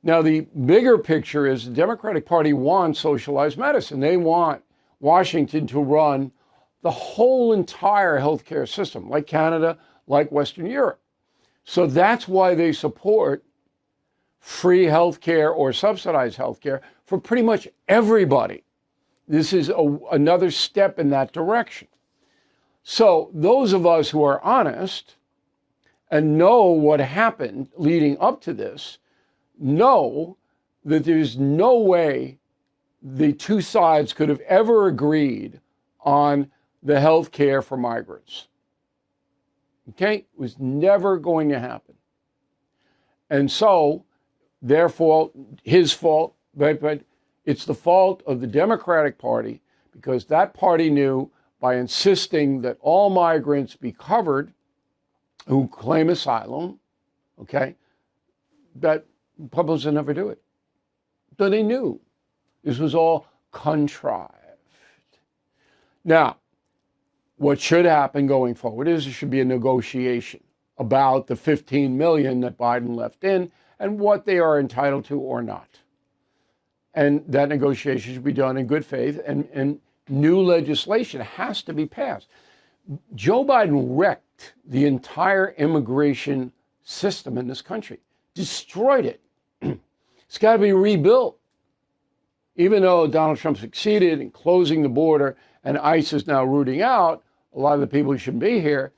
Now, the bigger picture is the Democratic Party wants socialized medicine. They want Washington to run the whole entire healthcare system, like Canada, like Western Europe. So that's why they support free healthcare or subsidized healthcare for pretty much everybody. This is another step in that direction. So those of us who are honest and know what happened leading up to this know that there's no way the two sides could have ever agreed on the health care for migrants. Okay? It was never going to happen. And so, therefore, his fault, but it's the fault of the Democratic Party, because that party knew by insisting that all migrants be covered who claim asylum, okay, that Republicans would never do it. So they knew this was all contrived. Now, what should happen going forward is there should be a negotiation about the 15 million that Biden left in and what they are entitled to or not. And that negotiation should be done in good faith, and new legislation has to be passed. Joe Biden wrecked the entire immigration system in this country, destroyed it. It's got to be rebuilt. Even though Donald Trump succeeded in closing the border and ICE is now rooting out a lot of the people who shouldn't be here,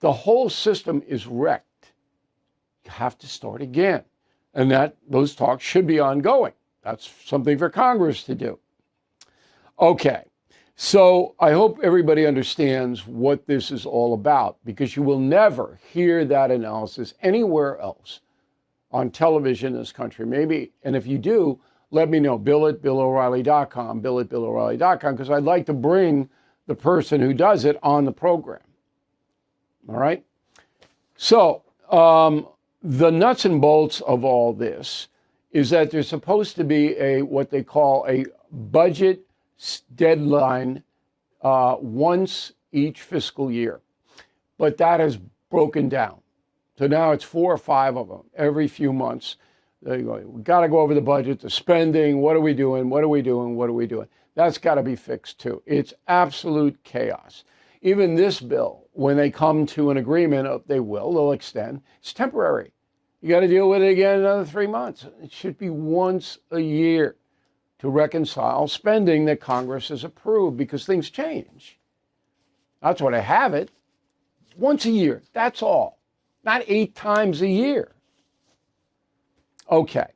the whole system is wrecked. You have to start again. And those talks should be ongoing. That's something for Congress to do. Okay, so I hope everybody understands what this is all about, because you will never hear that analysis anywhere else on television in this country. Maybe, and if you do, let me know. Bill@BillO'Reilly.com, Bill@BillO'Reilly.com, because I'd like to bring the person who does it on the program. All right? So, the nuts and bolts of all this is that there's supposed to be what they call a budget deadline once each fiscal year. But that has broken down. So now it's 4 or 5 of them every few months. They go, we got to go over the budget, the spending. What are we doing? What are we doing? What are we doing? That's got to be fixed too. It's absolute chaos. Even this bill, when they come to an agreement, they'll extend. It's temporary. You got to deal with it again another 3 months. It should be once a year to reconcile spending that Congress has approved, because things change. That's why I have it. Once a year, that's all. Not 8 times a year. Okay.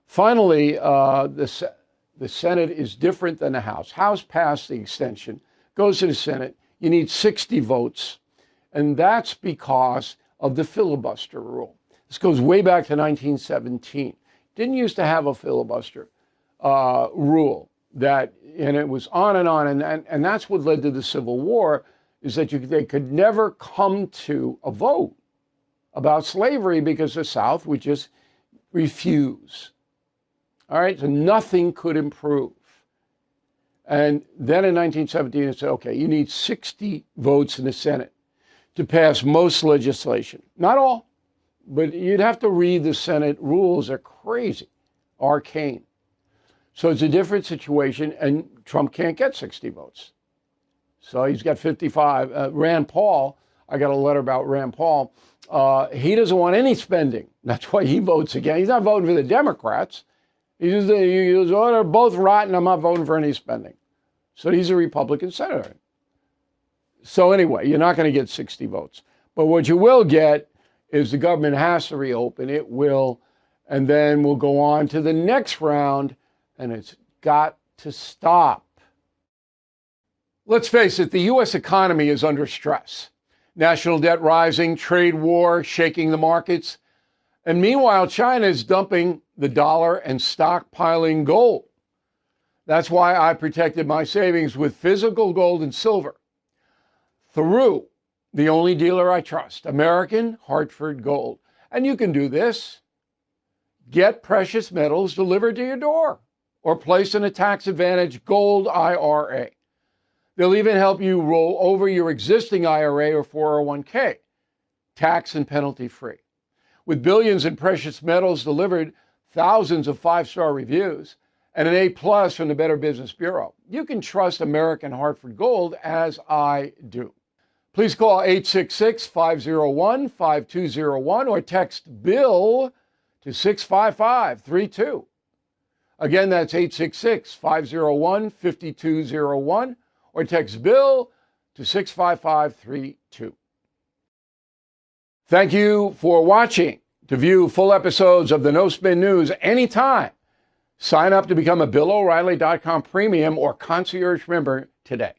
Finally, the Senate is different than the House. House passed the extension, goes to the Senate. You need 60 votes, and that's because of the filibuster rule. This goes way back to 1917. Didn't used to have a filibuster rule and it was on, and that's what led to the Civil War, is that they could never come to a vote about slavery because the South would just refuse. All right, so nothing could improve. And then in 1917, it said, okay, you need 60 votes in the Senate to pass most legislation. Not all, but you'd have to read the Senate rules. They're crazy, arcane. So it's a different situation, and Trump can't get 60 votes. So he's got 55. Rand Paul, I got a letter about Rand Paul. He doesn't want any spending. That's why he votes again. He's not voting for the Democrats. He says, oh, they're both rotten. I'm not voting for any spending. So he's a Republican senator. So anyway, you're not going to get 60 votes. But what you will get is the government has to reopen. It will. And then we'll go on to the next round, and it's got to stop. Let's face it, the U.S. economy is under stress. National debt rising, trade war shaking the markets. And meanwhile, China is dumping the dollar and stockpiling gold. That's why I protected my savings with physical gold and silver through the only dealer I trust, American Hartford Gold. And you can do this. Get precious metals delivered to your door or placed in a tax-advantaged gold IRA. They'll even help you roll over your existing IRA or 401k, tax and penalty free. With billions in precious metals delivered thousands of 5-star reviews, and an A+ from the Better Business Bureau. You can trust American Hartford Gold as I do. Please call 866-501-5201 or text BILL to 65532. Again, that's 866-501-5201 or text BILL to 65532. Thank you for watching. To view full episodes of the No Spin News anytime, sign up to become a BillO'Reilly.com premium or concierge member today.